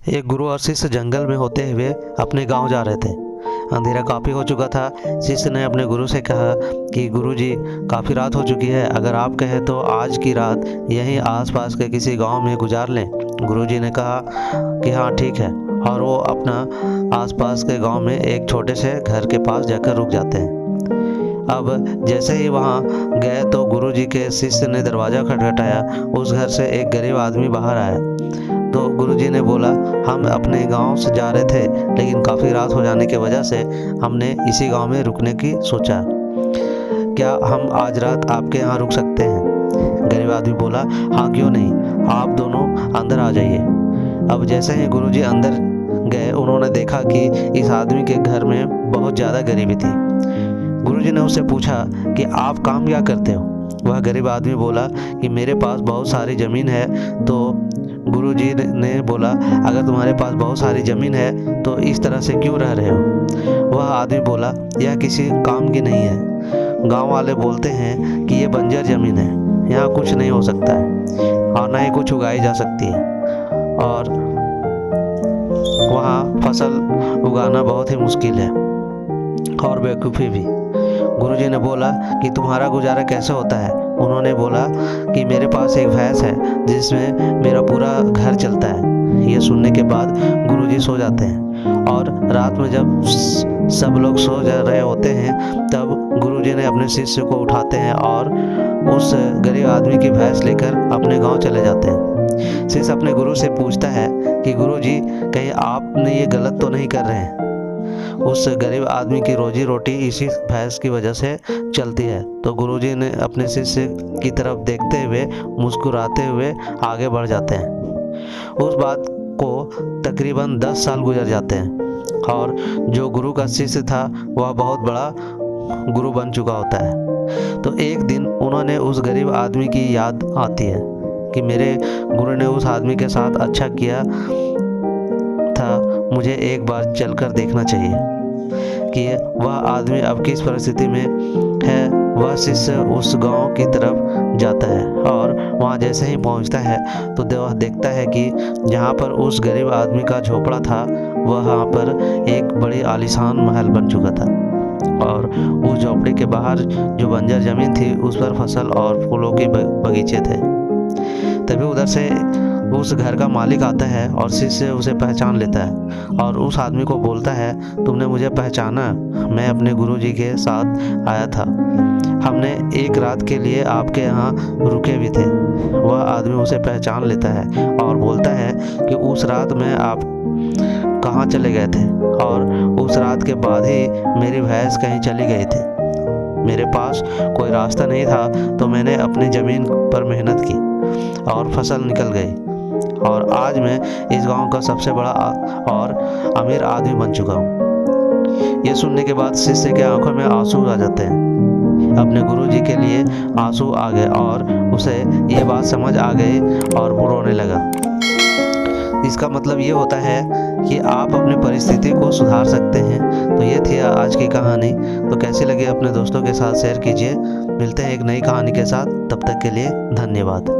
एक गुरु और शिष्य जंगल में होते हुए अपने गांव जा रहे थे। अंधेरा काफ़ी हो चुका था। शिष्य ने अपने गुरु से कहा कि गुरुजी, काफ़ी रात हो चुकी है, अगर आप कहें तो आज की रात यहीं आसपास के किसी गांव में गुजार लें। गुरुजी ने कहा कि हाँ ठीक है, और वो अपना आसपास के गांव में एक छोटे से घर के पास जाकर रुक जाते हैं। अब जैसे ही वहाँ गए तो गुरुजी के शिष्य ने दरवाज़ा खटखटाया। उस घर से एक गरीब आदमी बाहर आया। तो गुरुजी ने बोला, हम अपने गांव से जा रहे थे, लेकिन काफ़ी रात हो जाने की वजह से हमने इसी गांव में रुकने की सोचा। क्या हम आज रात आपके यहाँ रुक सकते हैं? गरीब आदमी बोला, हाँ क्यों नहीं, आप दोनों अंदर आ जाइए। अब जैसे ही गुरुजी अंदर गए, उन्होंने देखा कि इस आदमी के घर में बहुत ज़्यादा गरीबी थी। गुरुजी ने उससे पूछा कि आप काम क्या करते हो? वह गरीब आदमी बोला कि मेरे पास बहुत सारी ज़मीन है। तो गुरुजी ने बोला, अगर तुम्हारे पास बहुत सारी ज़मीन है तो इस तरह से क्यों रह रहे हो? वह आदमी बोला, यह किसी काम की नहीं है। गांव वाले बोलते हैं कि ये बंजर ज़मीन है, यहाँ कुछ नहीं हो सकता है और ना ही कुछ उगाई जा सकती है, और वहाँ फसल उगाना बहुत ही मुश्किल है और बेवकूफ़ी भी। गुरुजी ने बोला कि तुम्हारा गुजारा कैसे होता है? उन्होंने बोला कि मेरे पास एक भैंस है जिसमें मेरा पूरा घर चलता है। ये सुनने के बाद गुरुजी सो जाते हैं, और रात में जब सब लोग सो जा रहे होते हैं तब गुरुजी ने अपने शिष्य को उठाते हैं और उस गरीब आदमी की भैंस लेकर अपने गांव चले जाते हैं। शिष्य अपने गुरु से पूछता है कि गुरुजी, कहीं आपने ये गलत तो नहीं कर रहे हैं? उस गरीब आदमी की रोजी रोटी इसी भैंस की वजह से चलती है। तो गुरुजी ने अपने शिष्य की तरफ देखते हुए मुस्कुराते हुए आगे बढ़ जाते हैं। उस बात को तकरीबन 10 साल गुजर जाते हैं, और जो गुरु का शिष्य था वह बहुत बड़ा गुरु बन चुका होता है। तो एक दिन उन्होंने उस गरीब आदमी की याद आती है कि मेरे गुरु ने उस आदमी के साथ अच्छा किया था, मुझे एक बार चलकर देखना चाहिए कि वह आदमी अब किस परिस्थिति में है। वह शिष्य उस गांव की तरफ जाता है, और वहां जैसे ही पहुंचता है तो वह देखता है कि जहां पर उस गरीब आदमी का झोपड़ा था, वहां पर एक बड़ी आलीशान महल बन चुका था, और उस झोपड़ी के बाहर जो बंजर जमीन थी उस पर फसल और फूलों के बगीचे थे। तभी उधर से उस घर का मालिक आता है और शिष्य उसे पहचान लेता है, और उस आदमी को बोलता है, तुमने मुझे पहचाना? मैं अपने गुरुजी के साथ आया था, हमने एक रात के लिए आपके यहाँ रुके भी थे। वह आदमी उसे पहचान लेता है और बोलता है कि उस रात में आप कहाँ चले गए थे, और उस रात के बाद ही मेरी भैंस कहीं चली गई थी। मेरे पास कोई रास्ता नहीं था, तो मैंने अपनी ज़मीन पर मेहनत की और फसल निकल गई, और आज मैं इस गांव का सबसे बड़ा और अमीर आदमी बन चुका हूँ। ये सुनने के बाद शिष्य के आंखों में आंसू आ जाते हैं। अपने गुरुजी के लिए आंसू आ गए और उसे ये बात समझ आ गई और वो रोने लगा। इसका मतलब ये होता है कि आप अपनी परिस्थिति को सुधार सकते हैं। तो ये थी आज की कहानी। तो कैसी लगी अपने दोस्तों के साथ शेयर कीजिए। मिलते हैं एक नई कहानी के साथ, तब तक के लिए धन्यवाद।